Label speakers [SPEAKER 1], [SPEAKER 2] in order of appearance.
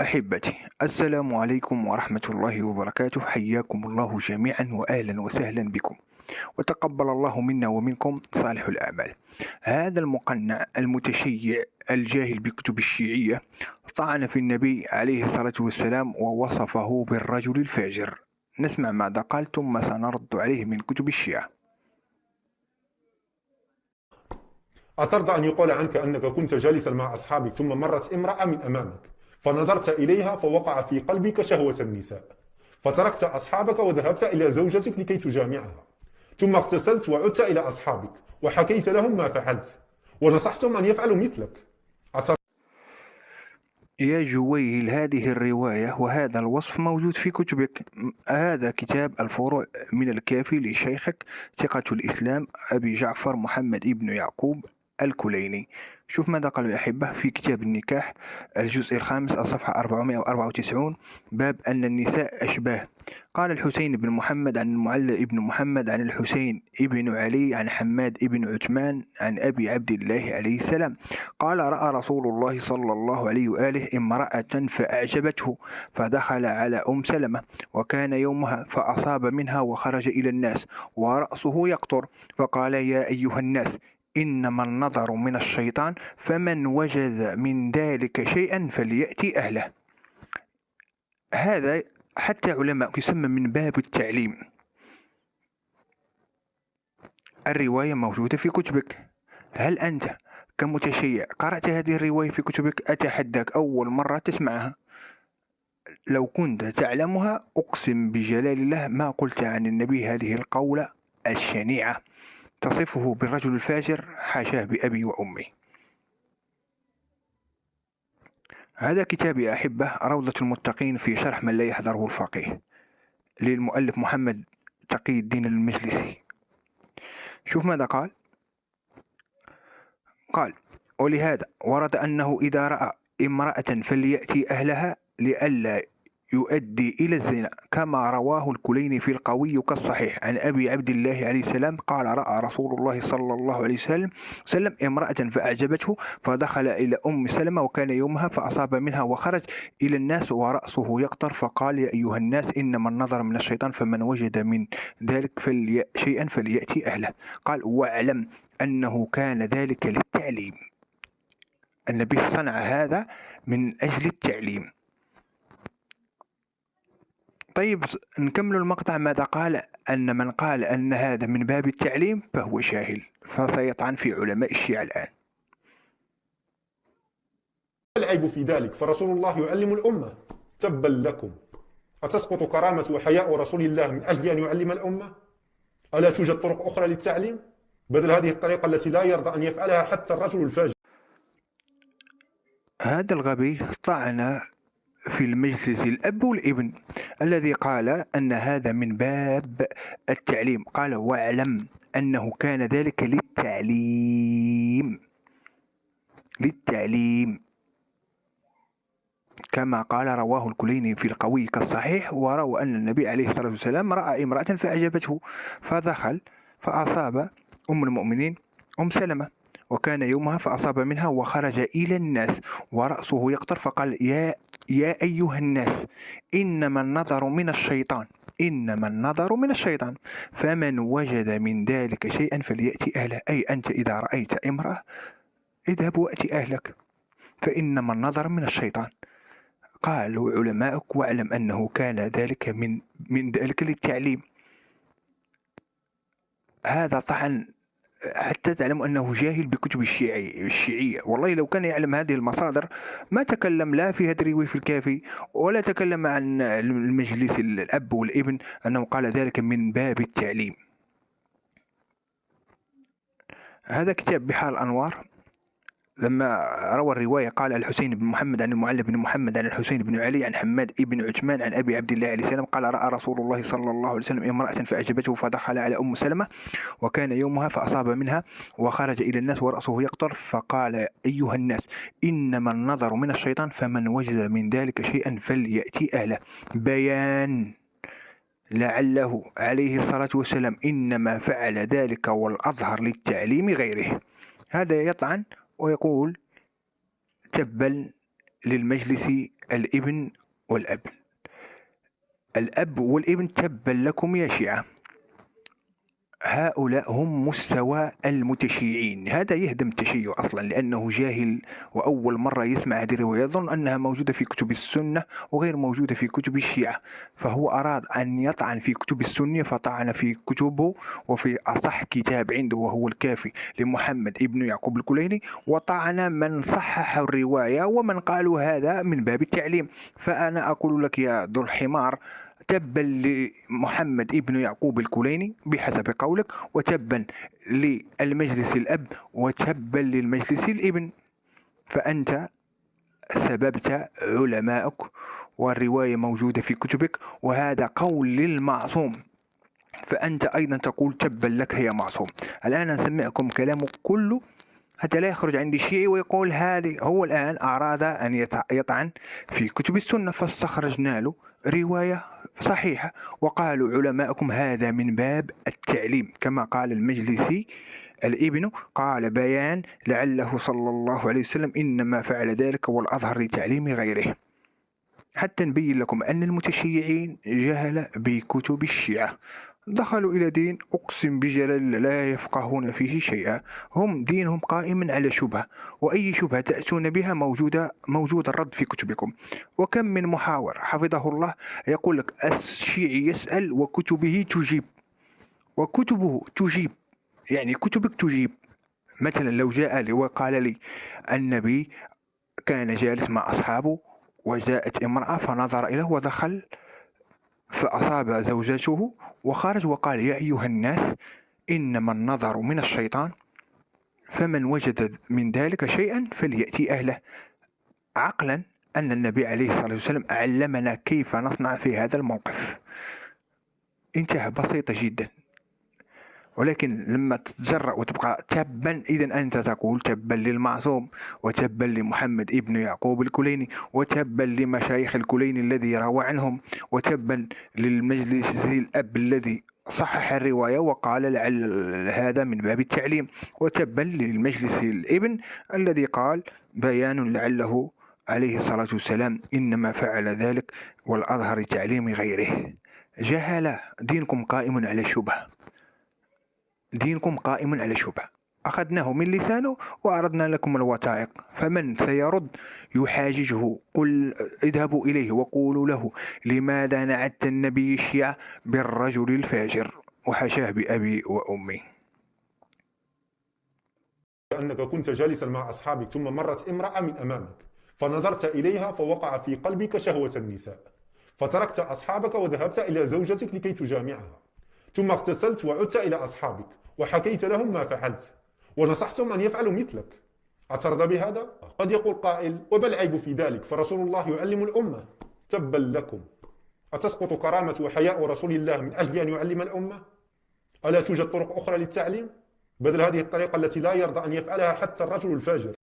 [SPEAKER 1] أحبتي، السلام عليكم ورحمة الله وبركاته. حياكم الله جميعا وأهلا وسهلا بكم، وتقبل الله منا ومنكم صالح الأعمال. هذا المقنع المتشيع الجاهل بكتب الشيعية طعن في النبي عليه الصلاة والسلام ووصفه بالرجل الفاجر. نسمع ماذا قال ثم سنرد عليه من كتب الشيعة.
[SPEAKER 2] أترضى أن يقال عنك أنك كنت جالسا مع أصحابك ثم مرت امرأة من أمامك فنظرت إليها فوقع في قلبك شهوة النساء، فتركت أصحابك وذهبت إلى زوجتك لكي تجامعها، ثم اغتسلت وعدت إلى أصحابك وحكيت لهم ما فعلت ونصحتهم أن يفعلوا مثلك.
[SPEAKER 1] يا جويل، هذه الرواية وهذا الوصف موجود في كتبك. هذا كتاب الفروع من الكافي لشيخك ثقة الإسلام أبي جعفر محمد ابن يعقوب الكليني. شوف ماذا قال يا أحبة في كتاب النكاح الجزء الخامس الصفحة 494، باب أن النساء أشباه. قال الحسين بن محمد عن المعلى ابن محمد عن الحسين ابن علي عن حماد ابن عثمان عن أبي عبد الله عليه السلام قال: رأى رسول الله صلى الله عليه وآله امرأة فأعجبته، فدخل على سلمة وكان يومها، فأصاب منها وخرج إلى الناس ورأسه يقطر، فقال: يا أيها الناس، إنما النظر من الشيطان، فمن وجد من ذلك شيئا فليأتي أهله. هذا حتى علماء يسمى من باب التعليم. الرواية موجودة في كتبك. هل أنت كمتشيع قرأت هذه الرواية في كتبك؟ أتحداك أول مرة تسمعها. لو كنت تعلمها أقسم بجلال الله ما قلت عن النبي هذه القولة الشنيعة تصفه بالرجل الفاجر، حاشاه بأبي وأمي. هذا كتاب يا أحبة روضة المتقين في شرح من لا يحضره الفقيه للمؤلف محمد تقي الدين المجلسي. شوف ماذا قال. قال: ولهذا ورد أنه إذا رأى امرأة فليأتي أهلها لئلا يؤدي إلى الزنا، كما رواه الكليني في القوي كالصحيح عن أبي عبد الله عليه السلام قال: رأى رسول الله صلى الله عليه وسلم امرأة فأعجبته، فدخل إلى سلمة وكان يومها، فأصاب منها وخرج إلى الناس ورأسه يقطر، فقال: يا أيها الناس، إنما النظر من الشيطان، فمن وجد من ذلك شيئا فليأتي أهله. قال: واعلم أنه كان ذلك للتعليم. النبي صنع هذا من أجل التعليم. طيب نكمل المقطع. ماذا قال؟ أن من قال أن هذا من باب التعليم فهو جاهل، فسيطعن في علماء الشيعة الآن.
[SPEAKER 2] العيب في ذلك، فرسول الله يعلم الأمة. تبا لكم، أتسقط كرامة وحياء رسول الله من أجل أن يعلم الأمة؟ ألا توجد طرق أخرى للتعليم بدل هذه الطريقة التي لا يرضى أن يفعلها حتى الرجل الفاجر؟
[SPEAKER 1] هذا الغبي طعن في المجلس الأب والابن الذي قال أن هذا من باب التعليم. قال: واعلم أنه كان ذلك للتعليم، للتعليم كما قال رواه الكليني في القوي كالصحيح. وروى أن النبي عليه الصلاة والسلام رأى امرأة فأعجبته، فدخل فأصاب المؤمنين سلمة وكان يومها، فأصاب منها وخرج إلى الناس ورأسه يقطر، فقال: يا أيها الناس، إنما النظر من الشيطان، إنما النظر من الشيطان، فمن وجد من ذلك شيئا فليأتي أهله. أي أنت إذا رأيت امرأة اذهب وأتي أهلك، فإنما النظر من الشيطان. قالوا علماءك: واعلم أنه كان ذلك من ذلك للتعليم. هذا طعن حتى تعلم أنه جاهل بكتب الشيعية. والله لو كان يعلم هذه المصادر ما تكلم لا في هذه الرواية في الكافي، ولا تكلم عن المجلس الأب والابن أنه قال ذلك من باب التعليم. هذا كتاب بحار الأنوار لما روى الرواية قال: الحسين بن محمد عن المعلى بن محمد عن الحسين بن علي عن حماد بن عثمان عن أبي عبد الله عليه السلام قال: رأى رسول الله صلى الله عليه وسلم امرأة فأعجبته، فدخل على سلمة وكان يومها، فأصاب منها وخرج إلى الناس ورأسه يقطر، فقال: أيها الناس، إنما النظر من الشيطان، فمن وجد من ذلك شيئا فليأتي أهله. بيان لعله عليه الصلاة والسلام إنما فعل ذلك والأظهر للتعليم غيره. هذا يطعن ويقول: تبا للمجلس الابن والأب. الأب والابن تبا لكم يا شيعة. هؤلاء هم مستوى المتشيعين. هذا يهدم التشيع أصلا لأنه جاهل وأول مرة يسمع هذه الرواية، يظن أنها موجودة في كتب السنة وغير موجودة في كتب الشيعة، فهو أراد أن يطعن في كتب السنة فطعن في كتبه، وفي أصح كتاب عنده وهو الكافي لمحمد ابن يعقوب الكليني، وطعن من صحح الرواية ومن قالوا هذا من باب التعليم. فأنا أقول لك يا ذو الحمار، تبا لمحمد ابن يعقوب الكليني بحسب قولك، وتبا للمجلس الأب، وتبا للمجلس الابن. فأنت سببت علمائك والرواية موجودة في كتبك، وهذا قول للمعصوم، فأنت أيضا تقول تبا لك يا معصوم. الآن نسمعكم كلامه كله حتى لا يخرج عندي شيعي ويقول هذه. هو الآن أراد أن يطعن في كتب السنة فاستخرجنا له رواية صحيحة، وقالوا علماءكم هذا من باب التعليم، كما قال المجلسي الابن قال بيان لعله صلى الله عليه وسلم إنما فعل ذلك والأظهر لتعليم غيره. حتى نبين لكم أن المتشيعين جهل بكتب الشيعة، دخلوا إلى دين أقسم بجلال لا يفقهون فيه شيئا. هم دينهم قائم على شبهة، وأي شبهة تأتون بها موجود الرد في كتبكم. وكم من محاور حفظه الله يقول لك الشيعي يسأل وكتبه تجيب، وكتبه تجيب، يعني كتبك تجيب. مثلا لو جاء لي وقال لي النبي كان جالس مع أصحابه وجاءت امرأة فنظر إليه ودخل فأصاب زوجته وخرج وقال يا أيها الناس إنما النظر من الشيطان فمن وجد من ذلك شيئا فليأتي أهله، عقلا أن النبي عليه الصلاة والسلام علمنا كيف نصنع في هذا الموقف. انتهى، بسيطة جدا. ولكن لما تتجرأ وتبقى تبا، إذا أنت تقول تبا للمعصوم، وتبا لمحمد ابن يعقوب الكليني، وتبا لمشايخ الكليني الذي روى عنهم، وتبا للمجلس الأب الذي صحح الرواية وقال لعل هذا من باب التعليم، وتبا للمجلس الابن الذي قال بيان لعله عليه الصلاة والسلام إنما فعل ذلك والأظهر تعليم غيره. جهل. دينكم قائم على شبهة، دينكم قائم على شبهة. أخذناه من لسانه وأردنا لكم الوثائق، فمن سيرد يحاججه. قل اذهبوا إليه وقولوا له لماذا نعت النبي الشيعة بالرجل الفاجر، وحشاه بأبي وأمي.
[SPEAKER 2] أنك كنت جالسا مع أصحابك ثم مرت امرأة من أمامك فنظرت إليها فوقع في قلبك شهوة النساء، فتركت أصحابك وذهبت إلى زوجتك لكي تجامعها، ثم اغتسلت وعدت إلى أصحابك وحكيت لهم ما فعلت ونصحتهم أن يفعلوا مثلك. أترضى بهذا؟ قد يقول قائل وما العيب في ذلك، فرسول الله يعلم الأمة. تبا لكم. أتسقط كرامة وحياء رسول الله من أجل أن يعلم الأمة؟ ألا توجد طرق أخرى للتعليم بدل هذه الطريقة التي لا يرضى أن يفعلها حتى الرجل الفاجر؟